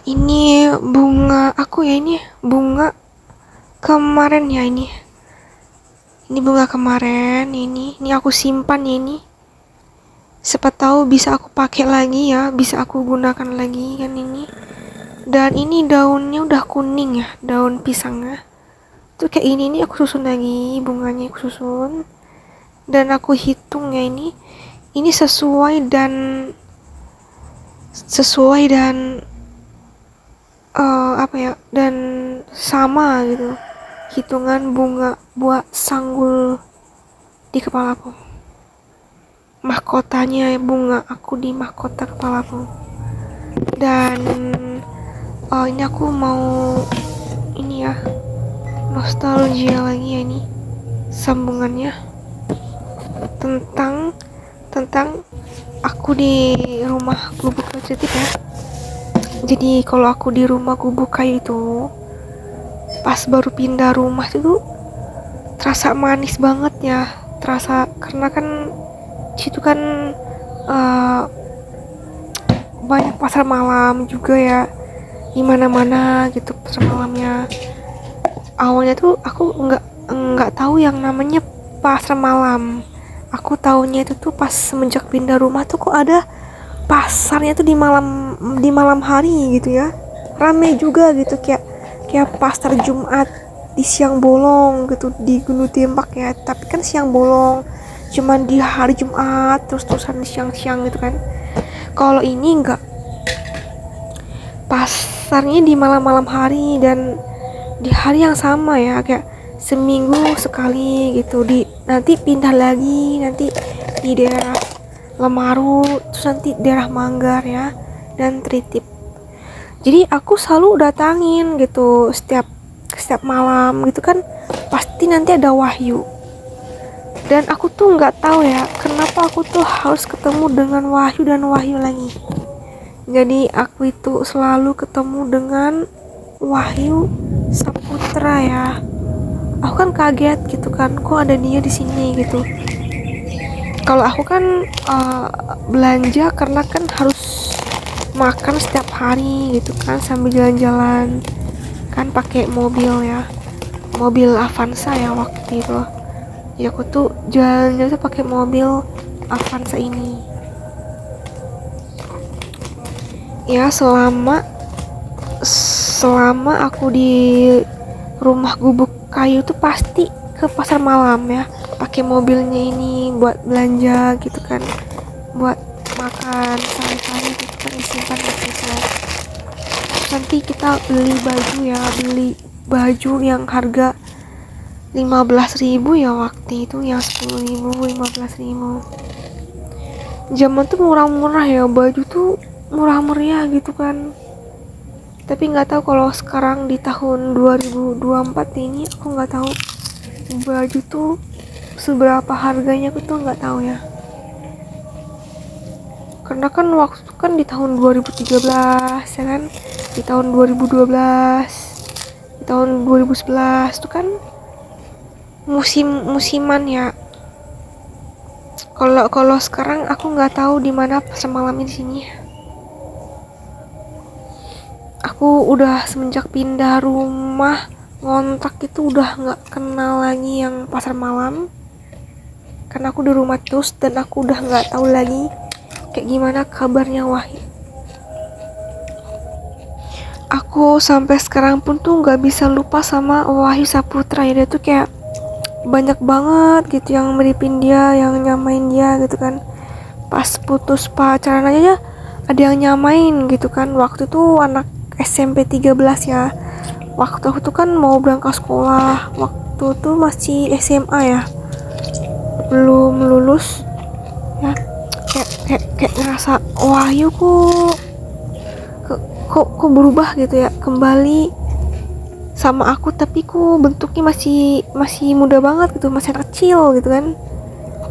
Ini bunga aku ya, ini bunga kemarin ya, ini bunga kemarin, ini aku simpan ya, ini siapa tahu bisa aku pakai lagi ya, bisa aku gunakan lagi kan ini. Dan ini daunnya udah kuning ya, daun pisangnya tuh kayak ini nih. Aku susun lagi bunganya, aku susun dan aku hitung ya, ini sesuai dan apa ya, dan sama gitu hitungan bunga buat sanggul di kepalaku, mahkotanya bunga aku di mahkota kepalaku. Dan ini aku mau ini ya, nostalgia lagi ya, ini sambungannya tentang tentang aku di rumah gubuk kreatif ya. Jadi kalau aku di rumah gubuk kayu itu, pas baru pindah rumah itu terasa manis banget ya, terasa karena kan situ kan eh, banyak pasar malam juga ya, di mana-mana gitu pasar malamnya. Awalnya tuh aku nggak tahu yang namanya pasar malam. Aku taunya itu tuh pas semenjak pindah rumah tuh kok ada pasarnya tuh di malam hari gitu ya, rame juga gitu, kayak pasar Jumat di siang bolong gitu di Gunung Tembak ya, tapi kan siang bolong cuman di hari Jumat terus-terusan siang-siang gitu kan. Kalau ini enggak, pasarnya di malam-malam hari dan di hari yang sama ya, kayak seminggu sekali gitu, nanti pindah lagi, nanti di daerah Lemaru, terus nanti daerah Manggar ya, dan Tritip. Jadi aku selalu datangin gitu setiap malam gitu kan, pasti nanti ada Wahyu. Dan aku tuh nggak tahu ya kenapa aku tuh harus ketemu dengan Wahyu dan Wahyu lagi. Jadi aku itu selalu ketemu dengan Wahyu Saputra ya. Aku kan kaget gitu kan, kok ada dia di sini gitu. Kalau aku kan belanja karena kan harus makan setiap hari gitu kan, sambil jalan-jalan kan pakai mobil ya, mobil Avanza ya waktu itu. Ya aku tuh jalan-jalan tuh pakai mobil Avanza ini ya. Selama aku di rumah gubuk kayu tuh pasti ke pasar malam ya, pakai mobilnya ini buat belanja gitu kan, buat makan sehari-hari gitu kan, disimpan di situ. Nanti kita beli baju yang harga 15.000 ya waktu itu, yang 10.000, 15.000. Zaman tuh murah-murah ya, baju tuh murah meriah gitu kan. Tapi nggak tahu kalau sekarang di tahun 2024 ini, aku nggak tahu baju tuh seberapa harganya, aku tuh nggak tahu ya. Karena kan waktu itu kan di tahun 2013 ya kan, di tahun 2012, di tahun 2011 tuh kan musiman ya. Kalau sekarang aku nggak tahu di mana pasar malamnya di sini. Aku udah semenjak pindah rumah ngontrak itu udah nggak kenal lagi yang pasar malam, karena aku di rumah terus dan aku udah nggak tahu lagi kayak gimana kabarnya Wahyu. Aku sampai sekarang pun tuh nggak bisa lupa sama Wahyu Saputra ya. Dia tuh kayak banyak banget gitu yang miripin dia, yang nyamain dia gitu kan. Pas putus pacaran aja ada yang nyamain gitu kan. Waktu itu anak SMP 13 ya, waktu aku tuh kan mau berangkat sekolah, waktu tuh masih SMA ya, belum lulus ya. Kayak ngerasa Wahyu kok berubah gitu ya, kembali sama aku, tapi kok bentuknya masih muda banget gitu, masih anak kecil gitu kan,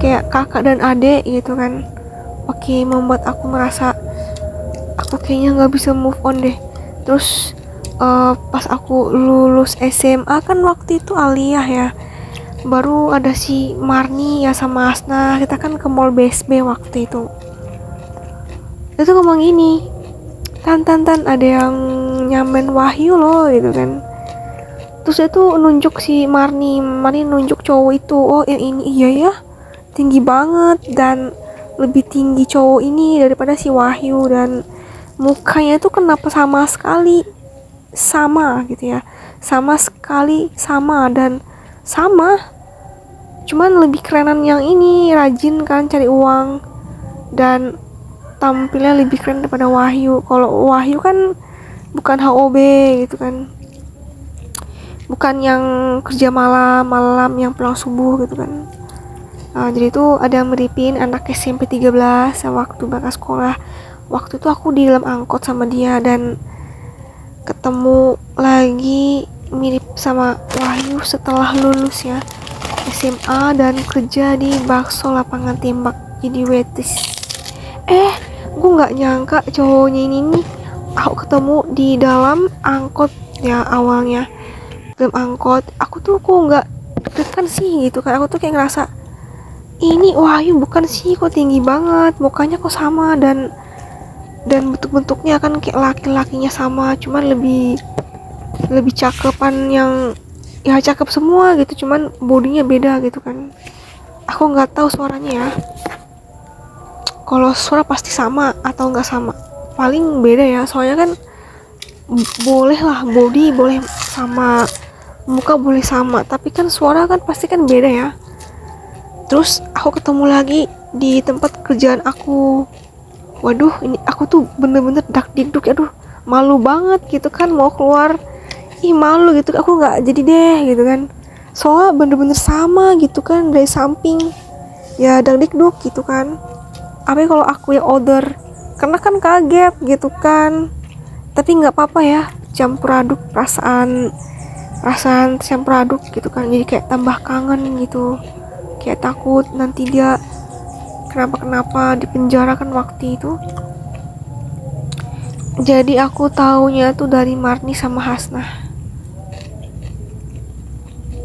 kayak kakak dan adik gitu kan. Oke, membuat aku merasa aku kayaknya nggak bisa move on deh. Terus pas aku lulus SMA kan waktu itu aliyah ya, baru ada si Marni ya sama Asna, kita kan ke mall BSB waktu itu. Dia tuh ngomong gini, tan ada yang nyamain Wahyu loh gitu kan. Terus dia tuh nunjuk si Marni nunjuk cowok itu, oh yang ini iya ya, tinggi banget dan lebih tinggi cowok ini daripada si Wahyu, dan mukanya tuh kenapa sama sekali sama gitu ya, sama sekali sama dan sama, cuman lebih kerenan yang ini, rajin kan cari uang dan tampilnya lebih keren daripada Wahyu. Kalau Wahyu kan bukan HOB gitu kan, bukan yang kerja malam yang pulang subuh gitu kan. Jadi itu ada yang miripin anak SMP 13 waktu berangkat sekolah. Waktu itu aku di dalam angkot sama dia dan ketemu lagi mirip sama Wahyu setelah lulus ya SMA dan kerja di bakso lapangan tembak jadi waitress. Gue nggak nyangka cowoknya ini nih aku ketemu di dalam angkot ya. Awalnya dalam angkot aku tuh kok nggak deg-degan sih gitu kan, aku tuh kayak ngerasa ini Wahyu bukan sih, kok tinggi banget, mukanya kok sama dan bentuk-bentuknya kan kayak laki-lakinya sama, cuman lebih cakepan yang ya cakep semua gitu, cuman bodinya beda gitu kan. Aku nggak tahu suaranya ya, kalau suara pasti sama atau nggak sama, paling beda ya, soalnya kan boleh lah body boleh sama, muka boleh sama, tapi kan suara kan pasti kan beda ya. Terus aku ketemu lagi di tempat kerjaan aku. Waduh, ini aku tuh bener-bener dak-dikduk, aduh malu banget gitu kan, mau keluar malu gitu, aku nggak jadi deh gitu kan, soalnya bener-bener sama gitu kan dari samping ya, dak-dikduk gitu kan. Apa kalau aku yang order, karena kan kaget gitu kan, tapi nggak apa-apa ya, campur aduk perasaan campur aduk gitu kan, jadi kayak tambah kangen gitu, kayak takut nanti dia kenapa di penjara kan waktu itu. Jadi aku taunya tuh dari Marni sama Hasnah.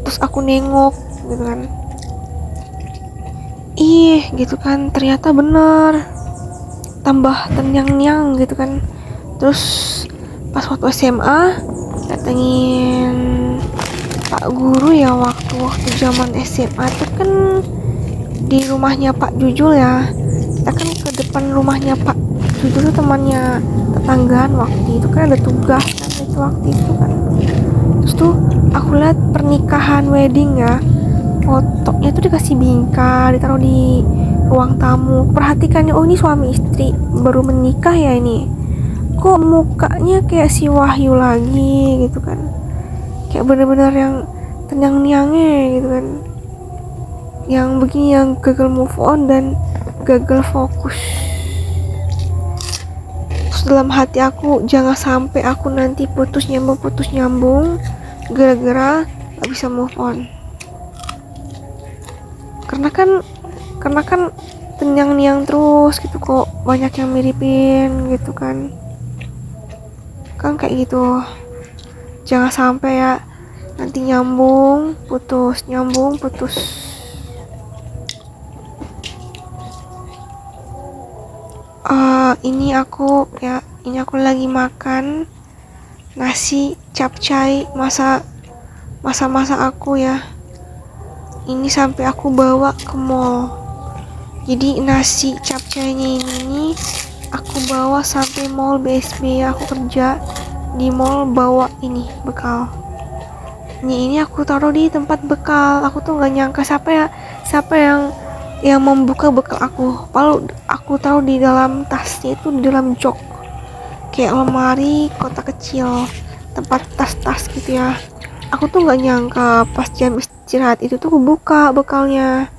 Terus aku nengok gitu kan, gitu kan, ternyata bener, tambah tenyang-nyang gitu kan. Terus pas waktu SMA datengin Pak Guru ya, waktu zaman SMA tuh kan di rumahnya Pak Jujul ya, kita kan ke depan rumahnya Pak Jujul tuh temannya tetanggaan, waktu itu kan ada tugas kan itu waktu itu kan. Terus tuh aku lihat pernikahan wedding ya, fotonya tuh dikasih bingkai, ditaruh di ruang tamu. Perhatikannya, oh ini suami istri baru menikah ya, ini kok mukanya kayak si Wahyu lagi gitu kan, kayak bener-bener yang tenyang-nyangnya gitu kan, yang begini, yang gagal move on dan gagal fokus. Terus dalam hati aku, jangan sampai aku nanti putus nyambung gara-gara gak bisa move on, karena kan tenyang-nyang terus gitu, kok banyak yang miripin gitu kan kayak gitu. Jangan sampai ya nanti nyambung putus. Ini aku lagi makan nasi capcay masa aku ya. Ini sampai aku bawa ke mall. Jadi nasi capcaynya ini aku bawa sampai mall BSB, aku kerja di mall bawa ini bekal. Ini aku taruh di tempat bekal. Aku tuh nggak nyangka siapa yang membuka bekal aku. Lalu aku taruh di dalam tasnya, itu di dalam jok kayak lemari kotak kecil, tempat tas gitu ya. Aku tuh nggak nyangka pas jam istirahat itu tuh aku buka bekalnya,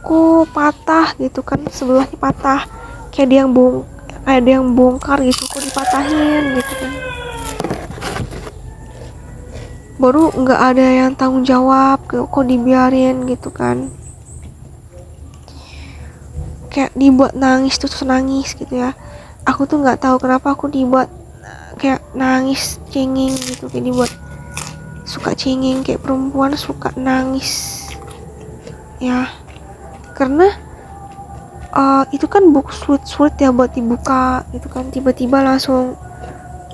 kok patah gitu kan, sebelahnya patah, kayak ada yang bongkar gitu, kok dipatahin gitu kan. Baru nggak ada yang tanggung jawab, kok dibiarin gitu kan, kayak dibuat nangis terus nangis gitu ya. Aku tuh nggak tahu kenapa aku dibuat kayak nangis cengeng gitu, kayak dibuat suka cengeng, kayak perempuan suka nangis ya, karena itu kan sulit ya buat dibuka gitu kan, tiba-tiba langsung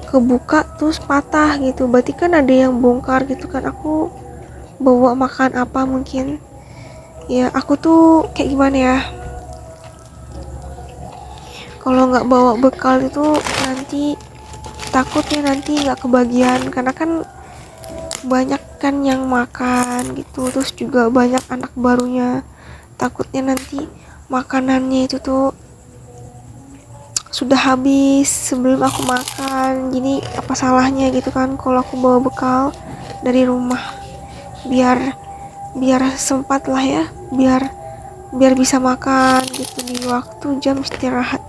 kebuka terus patah gitu, berarti kan ada yang bongkar gitu kan. Aku bawa makan apa mungkin ya, aku tuh kayak gimana ya, kalau nggak bawa bekal itu nanti takutnya nanti nggak kebagian, karena kan banyak kan yang makan gitu, terus juga banyak anak barunya, takutnya nanti makanannya itu tuh sudah habis sebelum aku makan. Jadi apa salahnya gitu kan kalau aku bawa bekal dari rumah, biar biar sempat lah ya, biar biar bisa makan gitu di waktu jam istirahat.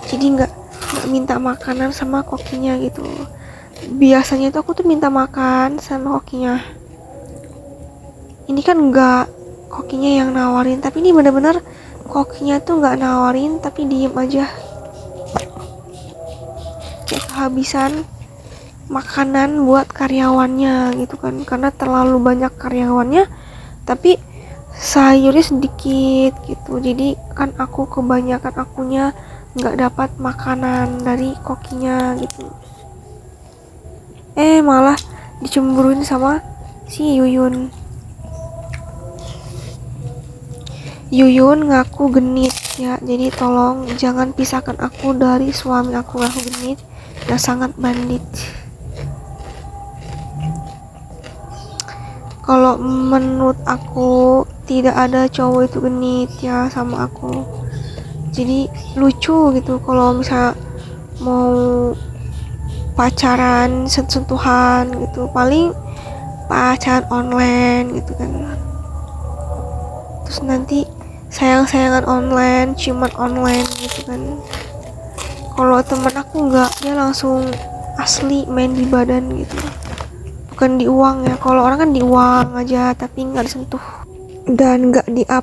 Jadi nggak minta makanan sama kokinya gitu. Biasanya tuh aku tuh minta makan sama kokinya, ini kan nggak kokinya yang nawarin, tapi ini bener-bener kokinya tuh nggak nawarin tapi diem aja, kayak kehabisan makanan buat karyawannya gitu kan, karena terlalu banyak karyawannya tapi sayurnya sedikit gitu. Jadi kan aku kebanyakan akunya nggak dapat makanan dari kokinya gitu. Malah dicemburuin sama si Yuyun. Yuyun ngaku genit ya, jadi tolong jangan pisahkan aku dari suami aku ngaku genit yang sangat bandit. Kalau menurut aku tidak ada cowok itu genit ya sama aku, jadi lucu gitu kalau misal mau pacaran sentuhan gitu, paling pacaran online gitu kan, terus nanti sayang-sayangan online, ciuman online gitu kan. Kalau temen aku enggak, dia langsung asli main di badan gitu, bukan di uang ya. Kalau orang kan di uang aja tapi nggak disentuh dan nggak di up